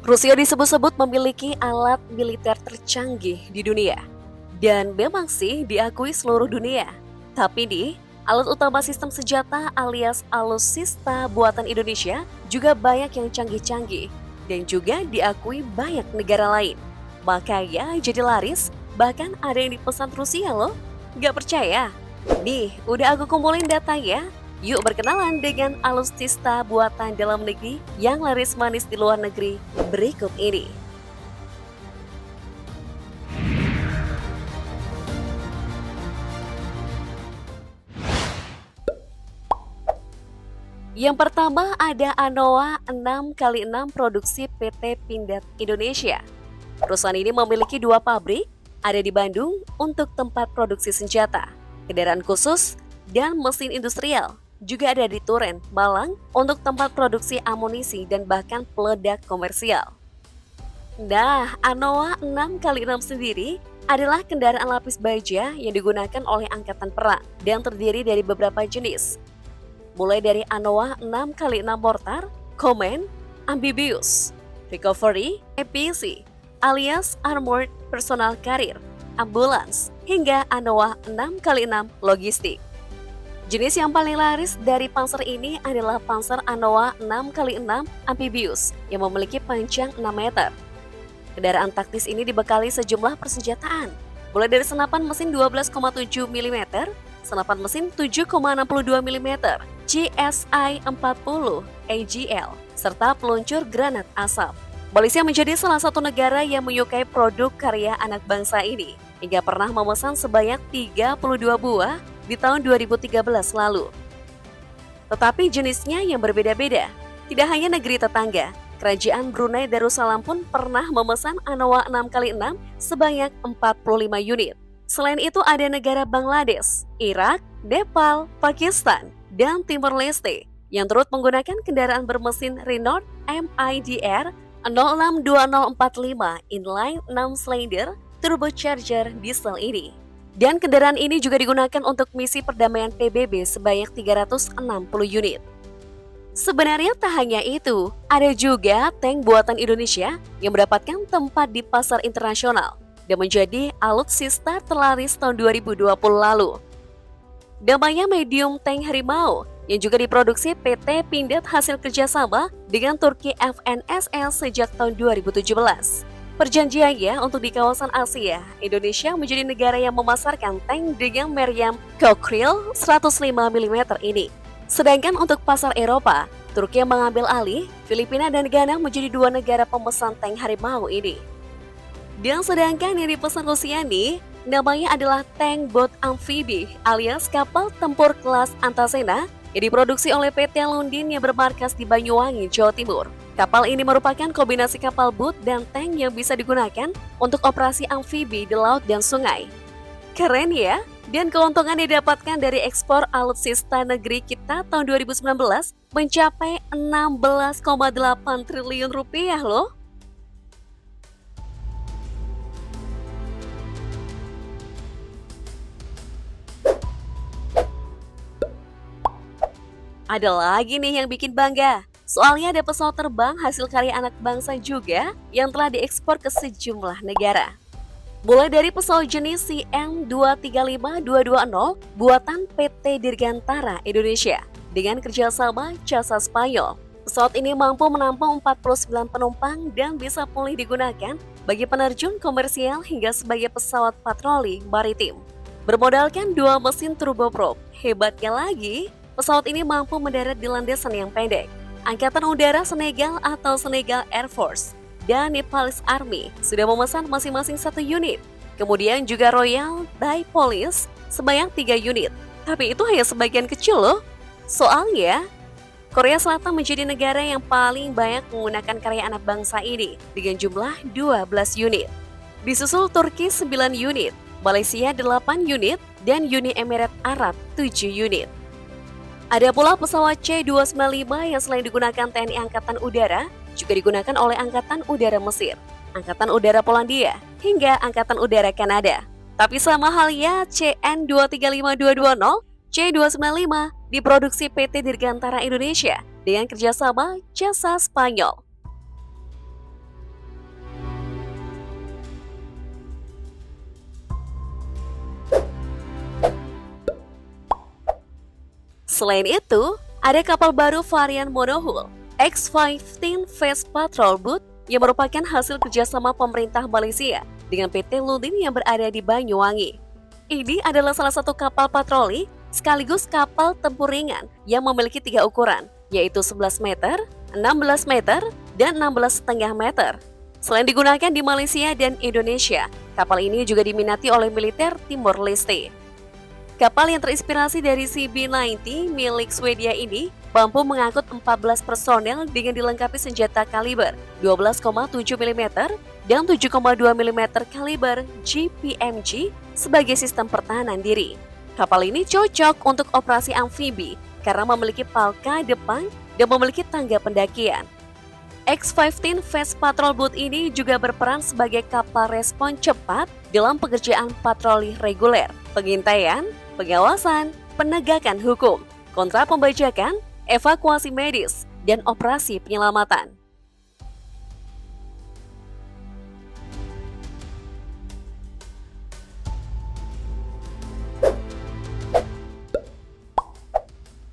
Rusia disebut-sebut memiliki alat militer tercanggih di dunia. Dan memang sih diakui seluruh dunia. Tapi nih, alat utama sistem senjata alias alutsista buatan Indonesia juga banyak yang canggih-canggih. Dan juga diakui banyak negara lain. Makanya jadi laris, bahkan ada yang dipesan Rusia loh. Gak percaya? Nih, udah aku kumpulin datanya. Yuk berkenalan dengan alutsista buatan dalam negeri yang laris manis di luar negeri berikut ini. Yang pertama ada Anoa 6x6 produksi PT Pindad Indonesia. Perusahaan ini memiliki 2 pabrik, ada di Bandung untuk tempat produksi senjata, kendaraan khusus, dan mesin industrial. Juga ada di Turen, Malang untuk tempat produksi amunisi dan bahkan peledak komersial. Nah, Anoa 6x6 sendiri adalah kendaraan lapis baja yang digunakan oleh Angkatan Perang dan terdiri dari beberapa jenis. Mulai dari Anoa 6x6 Mortar, Command, Amphibious, Recovery, APC, alias Armored Personal Carrier, Ambulance, hingga Anoa 6x6 Logistik. Jenis yang paling laris dari Panzer ini adalah Panzer Anoa 6x6 Amphibious yang memiliki panjang 6 meter. Kendaraan taktis ini dibekali sejumlah persenjataan, mulai dari senapan mesin 12,7 mm, senapan mesin 7,62 mm, GSI 40 AGL, serta peluncur granat asap. Malaysia menjadi salah satu negara yang menyukai produk karya anak bangsa ini, hingga pernah memesan sebanyak 32 buah di tahun 2013 lalu. Tetapi jenisnya yang berbeda-beda. Tidak hanya negeri tetangga, Kerajaan Brunei Darussalam pun pernah memesan Anoa 6x6 sebanyak 45 unit. Selain itu ada negara Bangladesh, Irak, Nepal, Pakistan, dan Timor Leste yang turut menggunakan kendaraan bermesin Renault MIDR 062045 inline 6 cylinder turbocharger diesel ini. Dan kendaraan ini juga digunakan untuk misi perdamaian PBB sebanyak 360 unit. Sebenarnya tak hanya itu, ada juga tank buatan Indonesia yang mendapatkan tempat di pasar internasional dan menjadi alutsista terlaris tahun 2020 lalu. Namanya medium tank Harimau yang juga diproduksi PT Pindad hasil kerjasama dengan Turki FNSL sejak tahun 2017. Perjanjiannya untuk di kawasan Asia, Indonesia menjadi negara yang memasarkan tank dengan meriam Cockerill 105 mm ini. Sedangkan untuk pasar Eropa, Turki yang mengambil alih, Filipina dan Ghana menjadi 2 negara pemesan tank Harimau ini. Dan sedangkan yang dipesan Rusia nih, namanya adalah tank bot amfibi alias kapal tempur kelas Antasena yang diproduksi oleh PT Lundin yang bermarkas di Banyuwangi, Jawa Timur. Kapal ini merupakan kombinasi kapal boot dan tank yang bisa digunakan untuk operasi amfibi di laut dan sungai. Keren ya? Dan keuntungan yang didapatkan dari ekspor alutsista negeri kita tahun 2019 mencapai 16,8 triliun rupiah loh. Ada lagi nih yang bikin bangga. Soalnya ada pesawat terbang hasil karya anak bangsa juga yang telah diekspor ke sejumlah negara. Mulai dari pesawat jenis CN-235-220 buatan PT Dirgantara Indonesia dengan kerjasama jasa Spanyol. Pesawat ini mampu menampung 49 penumpang dan bisa pulih digunakan bagi penerjun komersial hingga sebagai pesawat patroli maritim. Bermodalkan 2 mesin turboprop, hebatnya lagi, pesawat ini mampu mendarat di landasan yang pendek. Angkatan Udara Senegal atau Senegal Air Force dan Nepalese Army sudah memesan masing-masing 1 unit. Kemudian juga Royal Thai Police sebanyak 3 unit. Tapi itu hanya sebagian kecil loh. Soalnya, Korea Selatan menjadi negara yang paling banyak menggunakan karya anak bangsa ini dengan jumlah 12 unit. Disusul Turki 9 unit, Malaysia 8 unit, dan Uni Emirat Arab 7 unit. Ada pula pesawat C-295 yang selain digunakan TNI Angkatan Udara, juga digunakan oleh Angkatan Udara Mesir, Angkatan Udara Polandia, hingga Angkatan Udara Kanada. Tapi sama halnya CN-235220, C-295 diproduksi PT Dirgantara Indonesia dengan kerjasama jasa Spanyol. Selain itu, ada kapal baru varian monohull X-15 Fast Patrol Boat yang merupakan hasil kerjasama pemerintah Malaysia dengan PT Lundin yang berada di Banyuwangi. Ini adalah salah satu kapal patroli sekaligus kapal tempur ringan yang memiliki 3 ukuran, yaitu 11 meter, 16 meter, dan 16,5 meter. Selain digunakan di Malaysia dan Indonesia, kapal ini juga diminati oleh militer Timor Leste. Kapal yang terinspirasi dari CB-90 milik Swedia ini mampu mengangkut 14 personel dengan dilengkapi senjata kaliber 12,7 mm dan 7,2 mm kaliber GPMG sebagai sistem pertahanan diri. Kapal ini cocok untuk operasi amfibi karena memiliki palka depan dan memiliki tangga pendakian. X-15 Fast Patrol Boat ini juga berperan sebagai kapal respon cepat dalam pekerjaan patroli reguler, pengintaian, pengawasan, penegakan hukum, kontra pembajakan, evakuasi medis, dan operasi penyelamatan.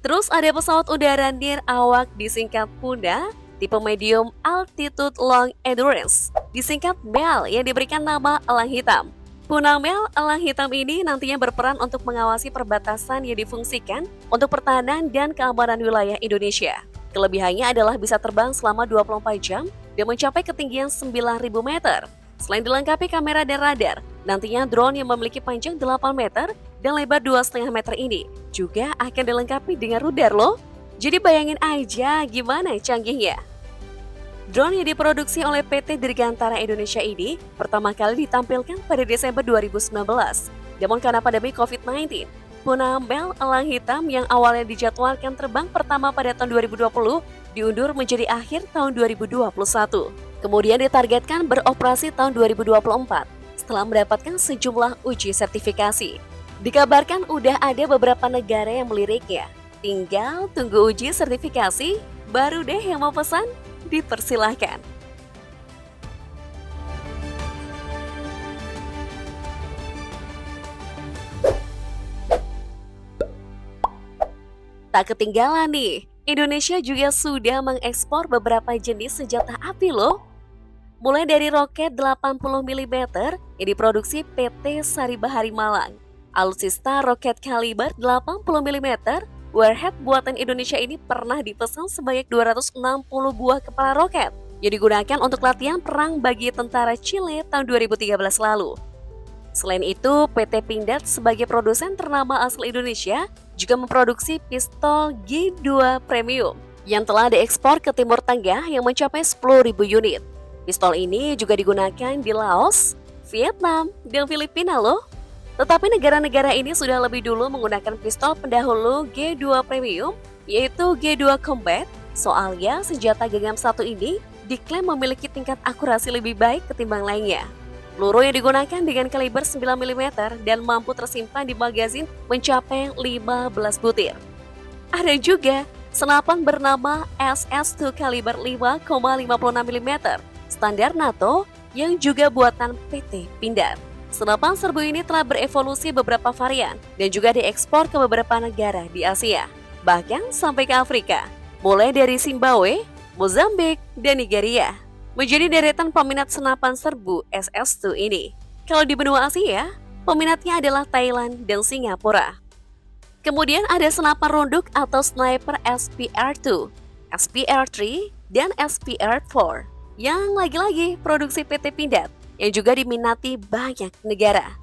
Terus ada pesawat udara nirawak disingkat PUNA, tipe Medium Altitude Long Endurance, disingkat MEL yang diberikan nama elang hitam. PUNA MEL elang hitam ini nantinya berperan untuk mengawasi perbatasan yang difungsikan untuk pertahanan dan keamanan wilayah Indonesia. Kelebihannya adalah bisa terbang selama 24 jam dan mencapai ketinggian 9.000 meter. Selain dilengkapi kamera dan radar, nantinya drone yang memiliki panjang 8 meter dan lebar 2,5 meter ini juga akan dilengkapi dengan rudal loh. Jadi bayangin aja gimana canggihnya. Drone yang diproduksi oleh PT Dirgantara Indonesia ini pertama kali ditampilkan pada Desember 2019. Namun karena pandemi COVID-19, PUNA MEL elang hitam yang awalnya dijadwalkan terbang pertama pada tahun 2020 diundur menjadi akhir tahun 2021. Kemudian ditargetkan beroperasi tahun 2024 setelah mendapatkan sejumlah uji sertifikasi. Dikabarkan udah ada beberapa negara yang meliriknya. Tinggal tunggu uji sertifikasi, baru deh yang mau pesan dipersilahkan. Tak ketinggalan nih, Indonesia juga sudah mengekspor beberapa jenis senjata api loh. Mulai dari roket 80 mm yang diproduksi PT Sari Bahari Malang, alutsista roket kaliber 80 mm, warhead buatan Indonesia ini pernah dipesan sebanyak 260 buah kepala roket yang digunakan untuk latihan perang bagi tentara Chile tahun 2013 lalu. Selain itu, PT Pindad sebagai produsen ternama asal Indonesia juga memproduksi pistol G2 Premium yang telah diekspor ke Timur Tengah yang mencapai 10.000 unit. Pistol ini juga digunakan di Laos, Vietnam, dan Filipina loh. Tetapi negara-negara ini sudah lebih dulu menggunakan pistol pendahulu G2 Premium, yaitu G2 Combat. Soalnya senjata genggam satu ini diklaim memiliki tingkat akurasi lebih baik ketimbang lainnya. Peluru yang digunakan dengan kaliber 9 mm dan mampu tersimpan di magazin mencapai 15 butir. Ada juga senapan bernama SS2 kaliber 5,56 mm standar NATO yang juga buatan PT Pindad. Senapan serbu ini telah berevolusi beberapa varian dan juga diekspor ke beberapa negara di Asia, bahkan sampai ke Afrika, mulai dari Zimbabwe, Mozambik, dan Nigeria. Menjadi deretan peminat senapan serbu SS2 ini. Kalau di benua Asia, peminatnya adalah Thailand dan Singapura. Kemudian ada senapan runduk atau sniper SPR2, SPR3, dan SPR4 yang lagi-lagi produksi PT Pindad yang juga diminati banyak negara.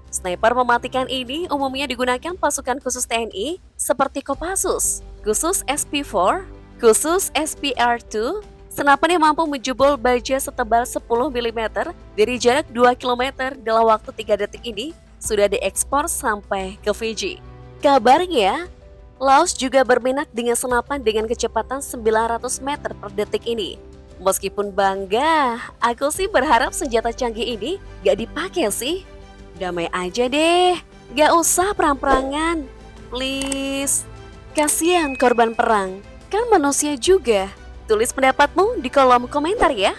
Sniper mematikan ini umumnya digunakan pasukan khusus TNI seperti Kopassus, khusus SP4, khusus SPR2, senapan yang mampu menjebol baja setebal 10 mm dari jarak 2 km dalam waktu 3 detik ini sudah diekspor sampai ke Fiji. Kabarnya, Laos juga berminat dengan senapan dengan kecepatan 900 meter per detik ini. Meskipun bangga, aku sih berharap senjata canggih ini gak dipakai sih. Damai aja deh, gak usah perang-perangan. Please, kasihan korban perang, kan manusia juga. Tulis pendapatmu di kolom komentar ya.